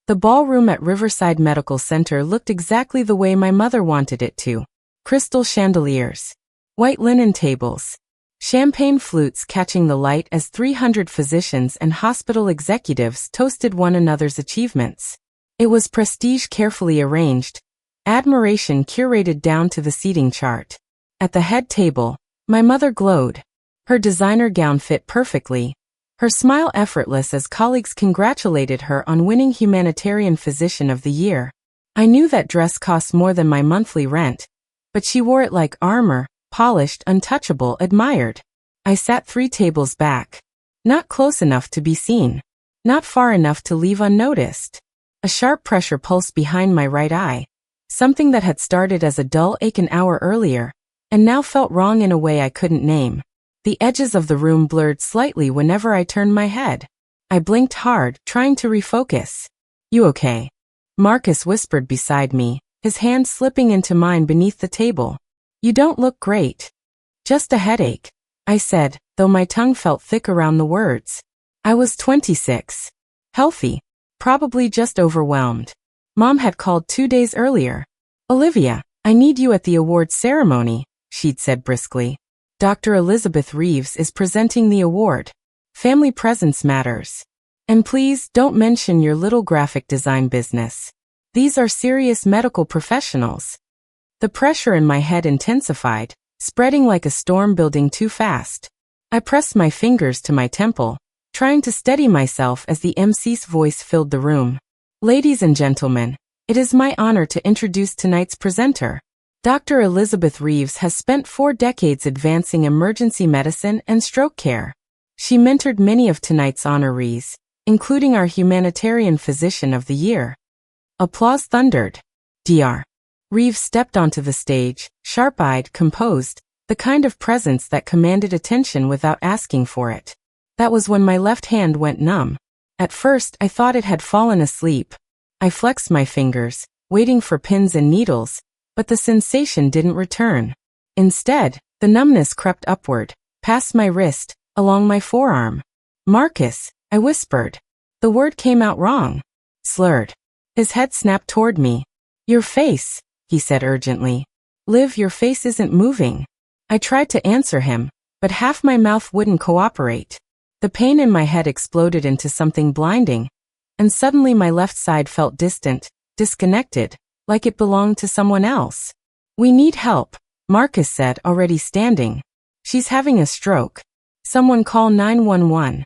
The ballroom at Riverside Medical Center looked exactly the way my mother wanted it to. Crystal chandeliers, white linen tables, champagne flutes catching the light as 300 physicians and hospital executives toasted one another's achievements. It was prestige carefully arranged, admiration curated down to the seating chart. At the head table, my mother glowed. Her designer gown fit perfectly, her smile effortless as colleagues congratulated her on winning Humanitarian Physician of the Year. I knew that dress cost more than my monthly rent, but she wore it like armor, polished, untouchable, admired. I sat 3 tables back. Not close enough to be seen. Not far enough to leave unnoticed. A sharp pressure pulsed behind my right eye. Something that had started as a dull ache an hour earlier, and now felt wrong in a way I couldn't name. The edges of the room blurred slightly whenever I turned my head. I blinked hard, trying to refocus. "You okay?" Marcus whispered beside me, his hand slipping into mine beneath the table. "You don't look great." "Just a headache," I said, though my tongue felt thick around the words. I was 26. Healthy. Probably just overwhelmed. Mom had called 2 days earlier. "Olivia, I need you at the awards ceremony," she'd said briskly. "Dr. Elizabeth Reeves is presenting the award. Family presence matters. And please don't mention your little graphic design business. These are serious medical professionals." The pressure in my head intensified, spreading like a storm building too fast. I pressed my fingers to my temple, trying to steady myself as the MC's voice filled the room. "Ladies and gentlemen, it is my honor to introduce tonight's presenter. Dr. Elizabeth Reeves has spent 4 decades advancing emergency medicine and stroke care. She mentored many of tonight's honorees, including our Humanitarian Physician of the Year." Applause thundered. Dr. Reeves stepped onto the stage, sharp-eyed, composed, the kind of presence that commanded attention without asking for it. That was when my left hand went numb. At first, I thought it had fallen asleep. I flexed my fingers, waiting for pins and needles, but the sensation didn't return. Instead, the numbness crept upward, past my wrist, along my forearm. "Marcus," I whispered. The word came out wrong. Slurred. His head snapped toward me. "Your face," he said urgently. "Liv, your face isn't moving." I tried to answer him, but half my mouth wouldn't cooperate. The pain in my head exploded into something blinding, and suddenly my left side felt distant, disconnected, like it belonged to someone else. "We need help," Marcus said, already standing. "She's having a stroke. Someone call 911.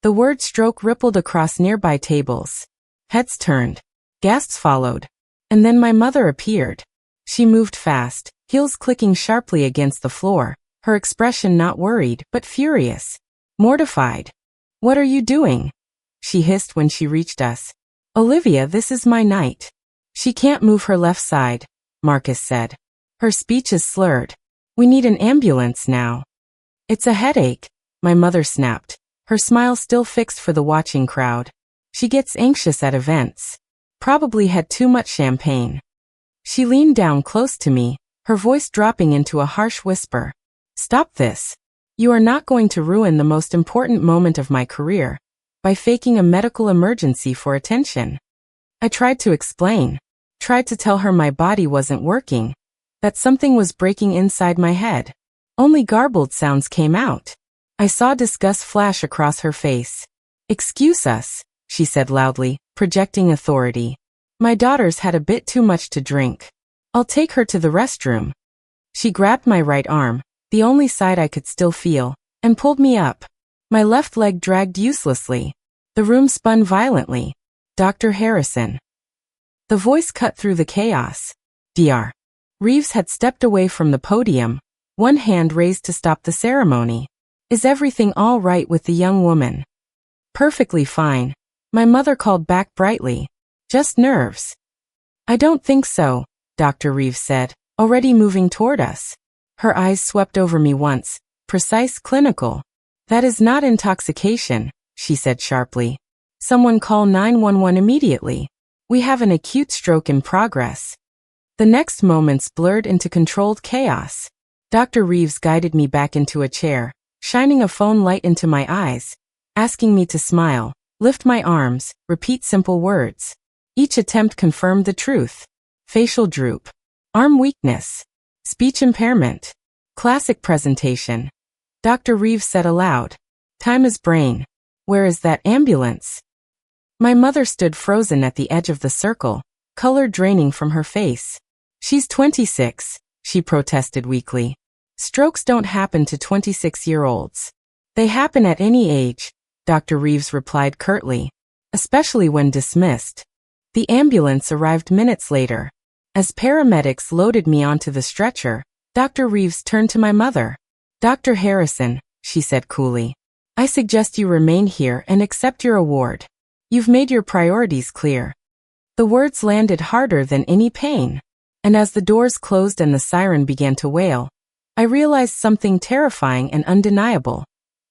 The word stroke rippled across nearby tables. Heads turned. Gasps followed. And then my mother appeared. She moved fast, heels clicking sharply against the floor, her expression not worried, but furious. Mortified. "What are you doing?" she hissed when she reached us. "Olivia, this is my night." "She can't move her left side," Marcus said. Her speech is slurred. "We need an ambulance now." "It's a headache," my mother snapped, her smile still fixed for the watching crowd. "She gets anxious at events. Probably had too much champagne." She leaned down close to me, her voice dropping into a harsh whisper. "Stop this. You are not going to ruin the most important moment of my career by faking a medical emergency for attention." I tried to explain, tried to tell her my body wasn't working, that something was breaking inside my head. Only garbled sounds came out. I saw disgust flash across her face. "Excuse us," she said loudly, projecting authority. "My daughter's had a bit too much to drink. I'll take her to the restroom." She grabbed my right arm, the only side I could still feel, and pulled me up. My left leg dragged uselessly. The room spun violently. "Dr. Harrison." The voice cut through the chaos. Dr. Reeves had stepped away from the podium, one hand raised to stop the ceremony. "Is everything all right with the young woman?" "Perfectly fine," my mother called back brightly. "Just nerves." "I don't think so," Dr. Reeves said, already moving toward us. Her eyes swept over me once, precise, clinical. "That is not intoxication," she said sharply. "Someone call 911 immediately. We have an acute stroke in progress." The next moments blurred into controlled chaos. Dr. Reeves guided me back into a chair, shining a phone light into my eyes, asking me to smile, lift my arms, repeat simple words. Each attempt confirmed the truth. Facial droop. Arm weakness. Speech impairment. Classic presentation. Dr. Reeves said aloud. Time is brain. Where is that ambulance? My mother stood frozen at the edge of the circle, color draining from her face. She's 26, she protested weakly. Strokes don't happen to 26-year-olds. They happen at any age, Dr. Reeves replied curtly, especially when dismissed. The ambulance arrived minutes later. As paramedics loaded me onto the stretcher, Dr. Reeves turned to my mother. Dr. Harrison, she said coolly, I suggest you remain here and accept your award. You've made your priorities clear. The words landed harder than any pain. And as the doors closed and the siren began to wail, I realized something terrifying and undeniable.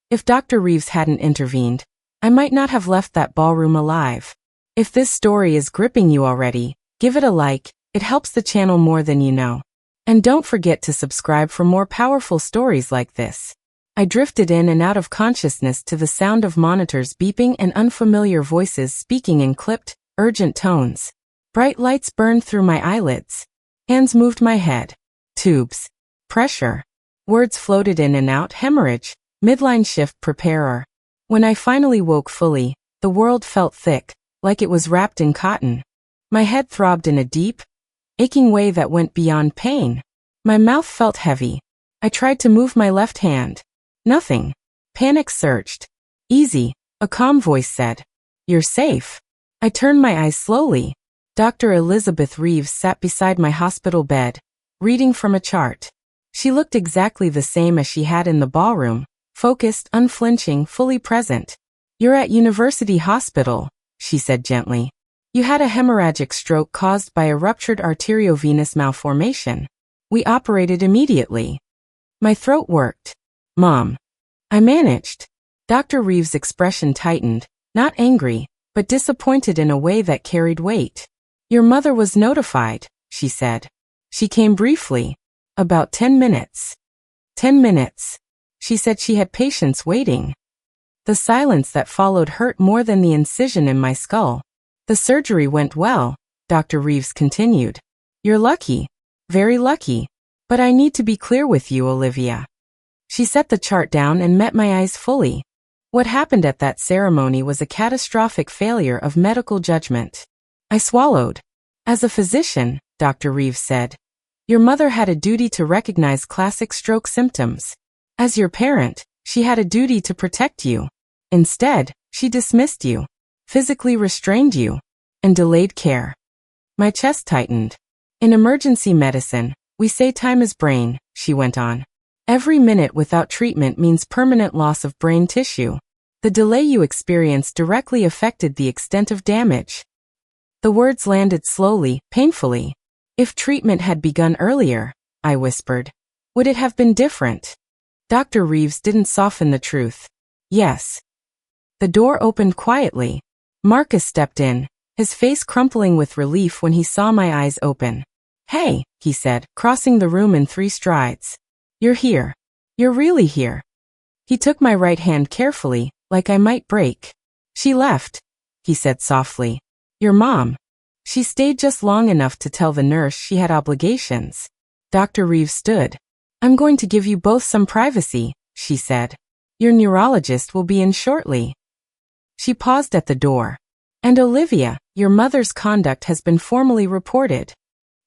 If Dr. Reeves hadn't intervened, I might not have left that ballroom alive. If this story is gripping you already, give it a like, it helps the channel more than you know. And don't forget to subscribe for more powerful stories like this. I drifted in and out of consciousness to the sound of monitors beeping and unfamiliar voices speaking in clipped, urgent tones. Bright lights burned through my eyelids. Hands moved my head. Tubes. Pressure. Words floated in and out. Hemorrhage. Midline shift preparer. When I finally woke fully, the world felt thick, like it was wrapped in cotton. My head throbbed in a deep, aching way that went beyond pain. My mouth felt heavy. I tried to move my left hand. Nothing. Panic surged. Easy, a calm voice said. You're safe. I turned my eyes slowly. Dr. Elizabeth Reeves sat beside my hospital bed, reading from a chart. She looked exactly the same as she had in the ballroom, focused, unflinching, fully present. You're at University Hospital, she said gently. You had a hemorrhagic stroke caused by a ruptured arteriovenous malformation. We operated immediately. My throat worked. Mom. I managed. Dr. Reeves' expression tightened, not angry, but disappointed in a way that carried weight. Your mother was notified, she said. She came briefly. About 10 minutes. 10 minutes. She said she had patients waiting. The silence that followed hurt more than the incision in my skull. The surgery went well, Dr. Reeves continued. You're lucky. Very lucky. But I need to be clear with you, Olivia. She set the chart down and met my eyes fully. What happened at that ceremony was a catastrophic failure of medical judgment. I swallowed. As a physician, Dr. Reeves said, your mother had a duty to recognize classic stroke symptoms. As your parent, she had a duty to protect you. Instead, she dismissed you, physically restrained you, and delayed care. My chest tightened. In emergency medicine, we say time is brain, she went on. Every minute without treatment means permanent loss of brain tissue. The delay you experienced directly affected the extent of damage. The words landed slowly, painfully. If treatment had begun earlier, I whispered, would it have been different? Dr. Reeves didn't soften the truth. Yes. The door opened quietly. Marcus stepped in, his face crumpling with relief when he saw my eyes open. Hey, he said, crossing the room in 3 strides. You're here. You're really here. He took my right hand carefully, like I might break. She left, he said softly. Your mom. She stayed just long enough to tell the nurse she had obligations. Dr. Reeves stood. I'm going to give you both some privacy, she said. Your neurologist will be in shortly. She paused at the door. And Olivia, your mother's conduct has been formally reported.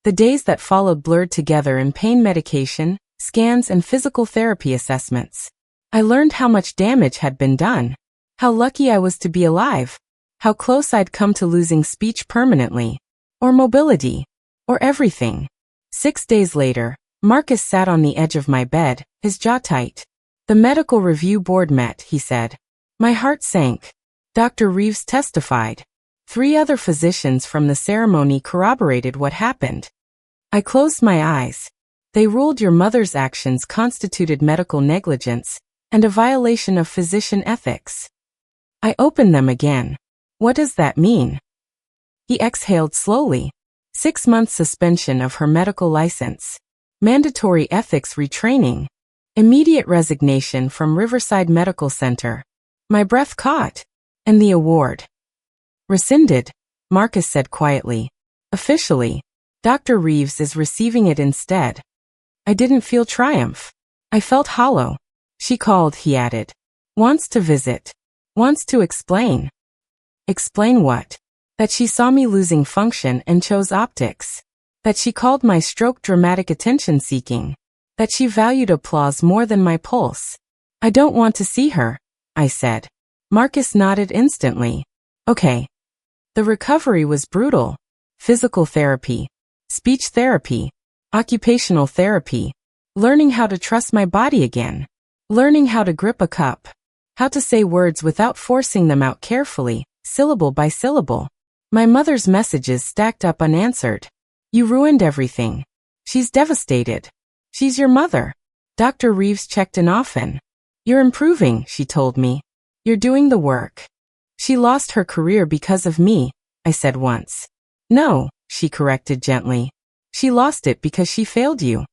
The days that followed blurred together in pain medication, scans and physical therapy assessments. I learned how much damage had been done. How lucky I was to be alive. How close I'd come to losing speech permanently. Or mobility. Or everything. 6 days later, Marcus sat on the edge of my bed, his jaw tight. The medical review board met, he said. My heart sank. Dr. Reeves testified. 3 other physicians from the ceremony corroborated what happened. I closed my eyes. They ruled your mother's actions constituted medical negligence and a violation of physician ethics. I opened them again. What does that mean? He exhaled slowly. 6 months suspension of her medical license. Mandatory ethics retraining. Immediate resignation from Riverside Medical Center. My breath caught. And the award. Rescinded. Marcus said quietly. Officially, Dr. Reeves is receiving it instead. I didn't feel triumph. I felt hollow. She called, he added. Wants to visit. Wants to explain. Explain what? That she saw me losing function and chose optics. That she called my stroke dramatic attention-seeking. That she valued applause more than my pulse. I don't want to see her, I said. Marcus nodded instantly. Okay. The recovery was brutal. Physical therapy, speech therapy, occupational therapy, learning how to trust my body again, learning how to grip a cup, how to say words without forcing them out carefully, syllable by syllable. My mother's messages stacked up unanswered. You ruined everything. She's devastated. She's your mother. Dr. Reeves checked in often. You're improving, she told me. You're doing the work. She lost her career because of me, I said once. No, she corrected gently. She lost it because she failed you.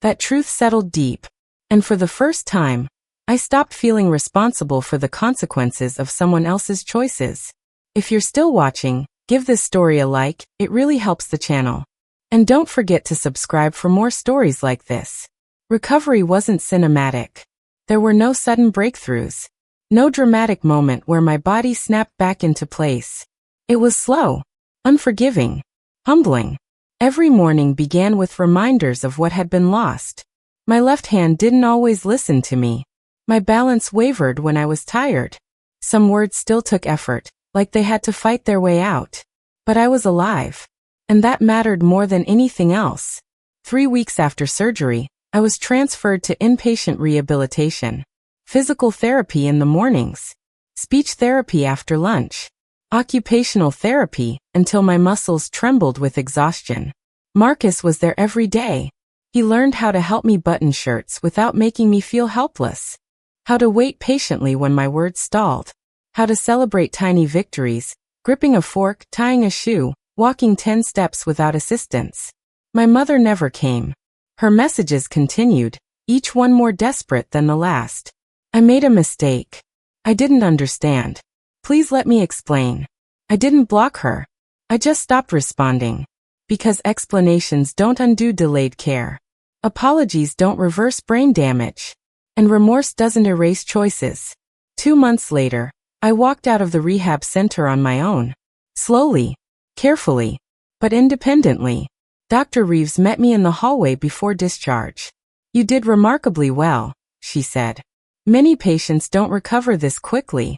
That truth settled deep, and for the first time, I stopped feeling responsible for the consequences of someone else's choices. If you're still watching, give this story a like, it really helps the channel. And don't forget to subscribe for more stories like this. Recovery wasn't cinematic. There were no sudden breakthroughs. No dramatic moment where my body snapped back into place. It was slow, unforgiving, humbling. Every morning began with reminders of what had been lost. My left hand didn't always listen to me. My balance wavered when I was tired. Some words still took effort, like they had to fight their way out. But I was alive. And that mattered more than anything else. 3 weeks after surgery, I was transferred to inpatient rehabilitation. Physical therapy in the mornings. Speech therapy after lunch. Occupational therapy until my muscles trembled with exhaustion. Marcus was there every day. He learned how to help me button shirts without making me feel helpless. How to wait patiently when my words stalled. How to celebrate tiny victories, gripping a fork, tying a shoe, walking 10 steps without assistance. My mother never came. Her messages continued, each one more desperate than the last. I made a mistake. I didn't understand. Please let me explain. I didn't block her. I just stopped responding. Because explanations don't undo delayed care. Apologies don't reverse brain damage. And remorse doesn't erase choices. 2 months later, I walked out of the rehab center on my own. Slowly, carefully, but independently. Dr. Reeves met me in the hallway before discharge. You did remarkably well, she said. Many patients don't recover this quickly.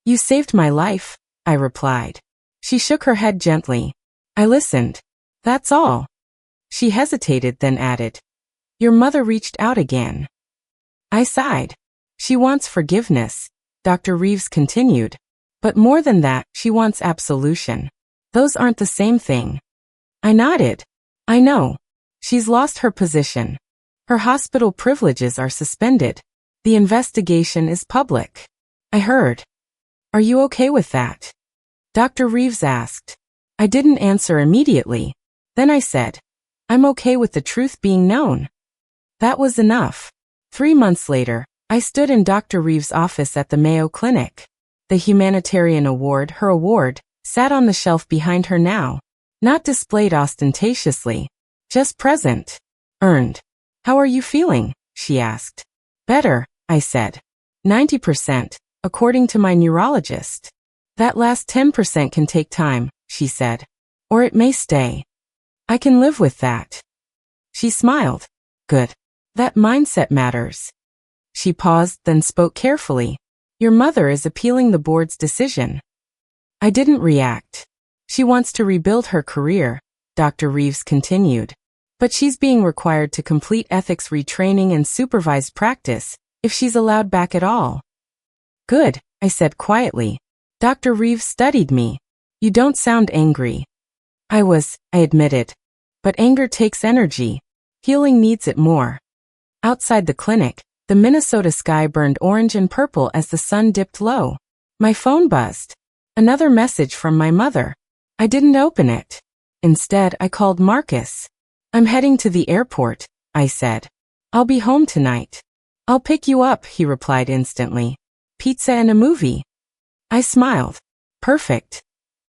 You saved my life, I replied. She shook her head gently. I listened. That's all. She hesitated, then added, Your mother reached out again. I sighed. She wants forgiveness, Dr. Reeves continued. But more than that, she wants absolution. Those aren't the same thing. I nodded. I know. She's lost her position. Her hospital privileges are suspended. The investigation is public. I heard. Are you okay with that? Dr. Reeves asked. I didn't answer immediately. Then I said, I'm okay with the truth being known. That was enough. 3 months later, I stood in Dr. Reeves' office at the Mayo Clinic. The humanitarian award, her award, sat on the shelf behind her now. Not displayed ostentatiously. Just present. Earned. How are you feeling? She asked. Better, I said. 90%, according to my neurologist. That last 10% can take time, she said. Or it may stay. I can live with that. She smiled. Good. That mindset matters. She paused, then spoke carefully. Your mother is appealing the board's decision. I didn't react. She wants to rebuild her career, Dr. Reeves continued. But she's being required to complete ethics retraining and supervised practice, if she's allowed back at all. Good, I said quietly. Dr. Reeves studied me. You don't sound angry. I admitted. But anger takes energy. Healing needs it more. Outside the clinic, the Minnesota sky burned orange and purple as the sun dipped low. My phone buzzed. Another message from my mother. I didn't open it. Instead, I called Marcus. I'm heading to the airport, I said. I'll be home tonight. I'll pick you up, he replied instantly. Pizza and a movie. I smiled. Perfect.